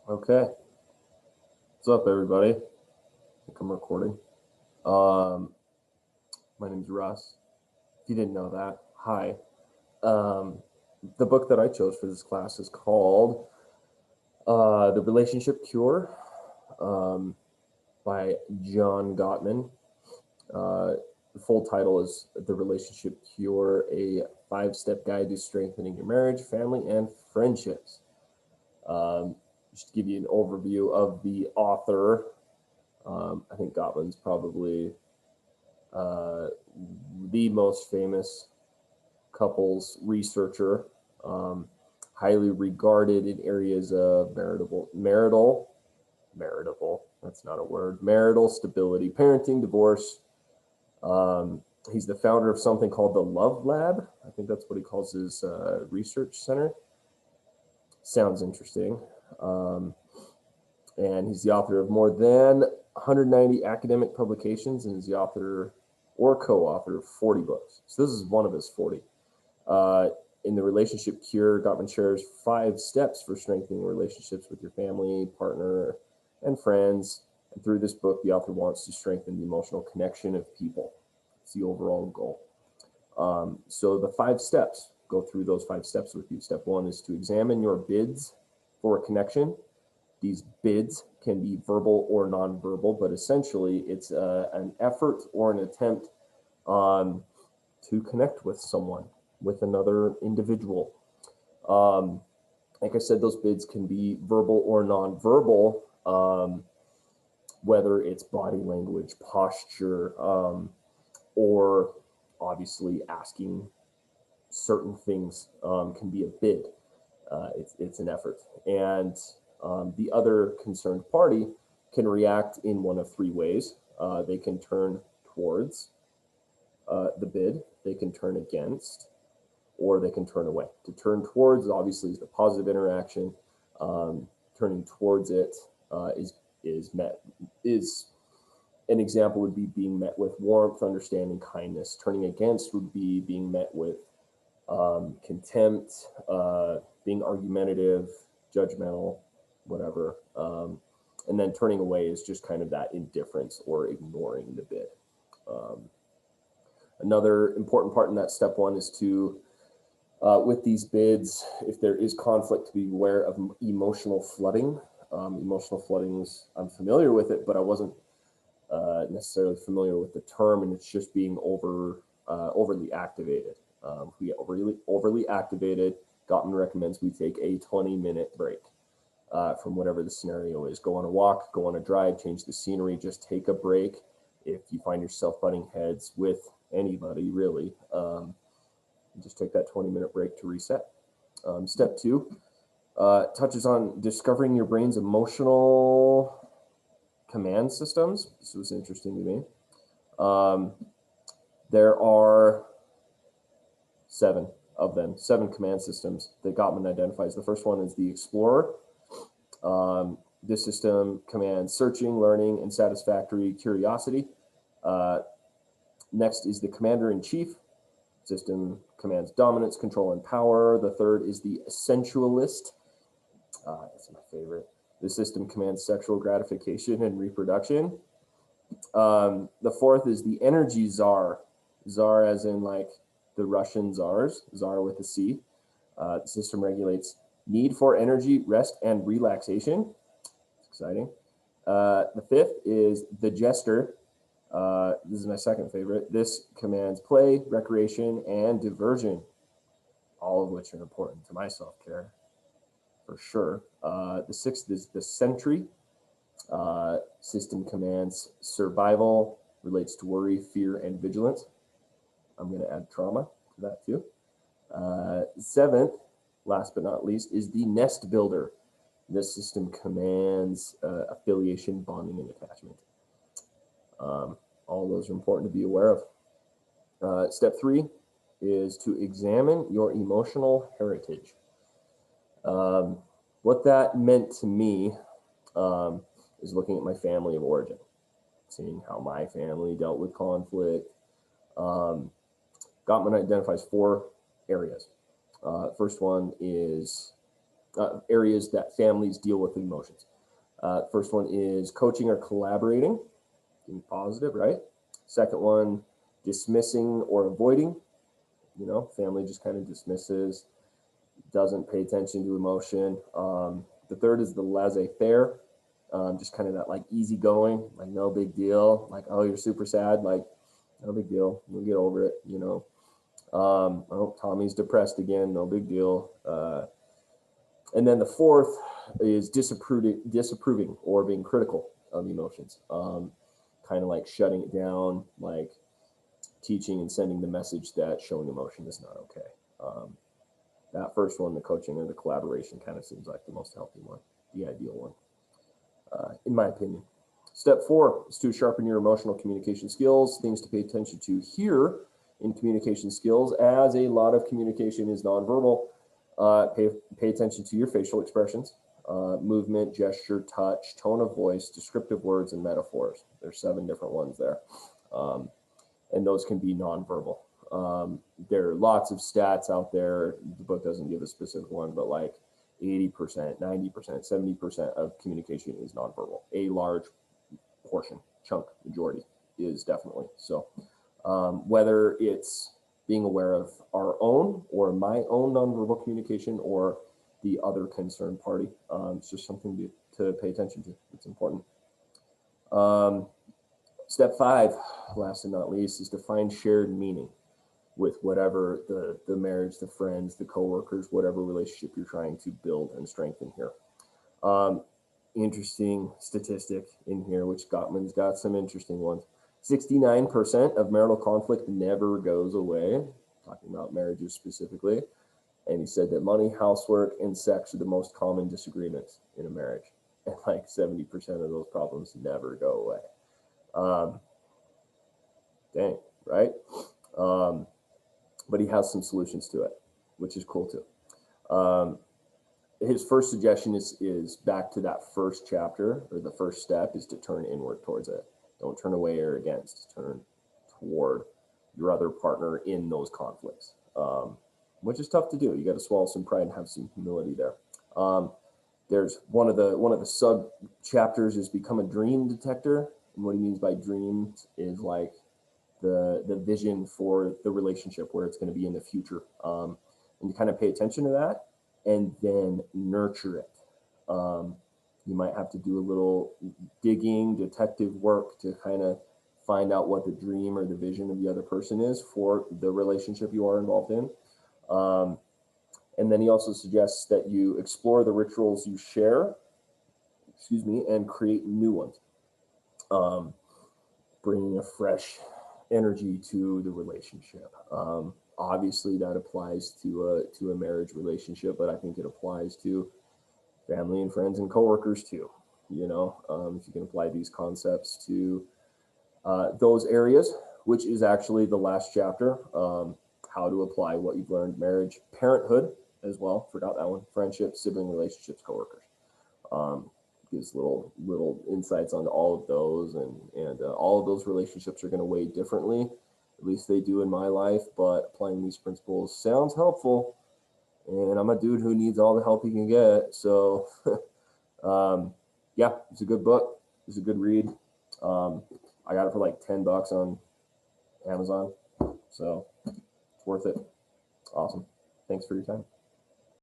Okay, what's up, everybody? I think I'm recording. Um, my name's Russ. If you didn't know that, hi. Um, the book that I chose for this class is called "The Relationship Cure" um, by John Gottman. The full title is "The Relationship Cure: A Five-Step Guide to Strengthening Your Marriage, Family, and Friendships." Just to give you an overview of the author, I think Gottman's probably uh, the most famous couples researcher, um, highly regarded in areas of that's not a word, marital stability, parenting, divorce. Um, he's the founder of something called the Love Lab. I think that's what he calls his research center. Sounds interesting. Um, and he's the author of more than 190 academic publications and is the author or co-author of 40 books. So this is one of his 40. Uh, in the Relationship Cure, Gottman shares 5 steps for strengthening relationships with your family, partner, and friends. And through this book, the author wants to strengthen the emotional connection of people. It's the overall goal. So the 5 steps, go through those 5 steps with you. Step 1 is to examine your bids for a connection. These bids can be verbal or nonverbal, but essentially it's an effort or an attempt to connect with someone, with another individual. Um, like I said, those bids can be verbal or nonverbal, whether it's body language, posture, or obviously asking certain things can be a bid. It's an effort. And the other concerned party can react in one of 3 ways. They can turn towards the bid, they can turn against, or they can turn away. To turn towards obviously is the positive interaction. Turning towards it is an example would be being met with warmth, understanding, kindness. Turning against would be being met with contempt, being argumentative, judgmental, whatever. And then turning away is just kind of that indifference or ignoring the bid. Um, Another important part in that step 1 is to with these bids, if there is conflict, to be aware of emotional flooding. Emotional flooding is, I'm familiar with it, but I wasn't necessarily familiar with the term, and it's just being overly activated. If we get overly activated, Gottman recommends we take a 20-minute break from whatever the scenario is. Go on a walk, go on a drive, change the scenery, just take a break. If you find yourself butting heads with anybody, really, just take that 20-minute break to reset. Step 2 touches on discovering your brain's emotional command systems. This was interesting to me. There are 7 of them, 7 command systems that Gottman identifies. The first one is the Explorer. This system commands searching, learning, and satisfactory curiosity. Next is the Commander-in-Chief. System commands dominance, control, and power. The third is the Sensualist. That's my favorite. The system commands sexual gratification and reproduction. The fourth is the Energy Czar. Czar as in like the Russian czars, czar with a C. The system regulates need for energy, rest, and relaxation. It's exciting. The fifth is the Jester. This is my second favorite. This commands play, recreation, and diversion, all of which are important to my self-care, for sure. The sixth is the Sentry. System commands survival, relates to worry, fear, and vigilance. I'm going to add trauma to that too. Seventh, last but not least, is the Nest Builder. This system commands affiliation, bonding, and attachment. All those are important to be aware of. Step 3 is to examine your emotional heritage. What that meant to me is looking at my family of origin, seeing how my family dealt with conflict. Gottman identifies 4 areas. First one is areas that families deal with emotions. First one is coaching or collaborating, being positive, right? Second one, dismissing or avoiding. Family just kind of dismisses, doesn't pay attention to emotion. The third is the laissez-faire, just kind of that like easygoing, like no big deal. Like, oh, you're super sad, like no big deal, we'll get over it. Oh, Tommy's depressed again, no big deal. And then the fourth is disapproving or being critical of emotions, kind of like shutting it down, like teaching and sending the message that showing emotion is not okay. That first one, the coaching or the collaboration, kind of seems like the most healthy one, the ideal one, in my opinion. Step 4 is to sharpen your emotional communication skills, things to pay attention to here in communication skills, as a lot of communication is nonverbal. Pay attention to your facial expressions, movement, gesture, touch, tone of voice, descriptive words, and metaphors. There's 7 different ones there. And those can be nonverbal. There are lots of stats out there. The book doesn't give a specific one, but like 80%, 90%, 70% of communication is nonverbal. A large portion, chunk, majority is definitely. So whether it's being aware of our own or my own nonverbal communication or the other concerned party, it's just something to pay attention to. It's important. Step 5, last and not least, is to find shared meaning with whatever the marriage, the friends, the coworkers, whatever relationship you're trying to build and strengthen here. Interesting statistic in here, which Gottman's got some interesting ones. 69% of marital conflict never goes away, talking about marriages specifically. And he said that money, housework, and sex are the most common disagreements in a marriage. And like 70% of those problems never go away. Dang, right? But he has some solutions to it, which is cool too. His first suggestion is back to that first chapter, or the first step is to turn inward towards it. Don't turn away or against, turn toward your other partner in those conflicts, which is tough to do. You got to swallow some pride and have some humility there. There's one of the sub chapters is become a dream detector. And what he means by dreams is like the vision for the relationship, where it's going to be in the future. And you kind of pay attention to that and then nurture it. You might have to do a little digging, detective work to kind of find out what the dream or the vision of the other person is for the relationship you are involved in. And then he also suggests that you explore the rituals you share, and create new ones, bringing a fresh energy to the relationship. Obviously, that applies to a marriage relationship, but I think it applies to family and friends and coworkers too. If you can apply these concepts to those areas, which is actually the last chapter, how to apply what you've learned, marriage, parenthood as well, forgot that one, friendships, sibling relationships, coworkers. Gives little insights on all of those, and all of those relationships are going to weigh differently. At least they do in my life, but applying these principles sounds helpful, and I'm a dude who needs all the help he can get. So yeah, it's a good book. It's a good read. I got it for like $10 on Amazon, so it's worth it. Awesome. Thanks for your time.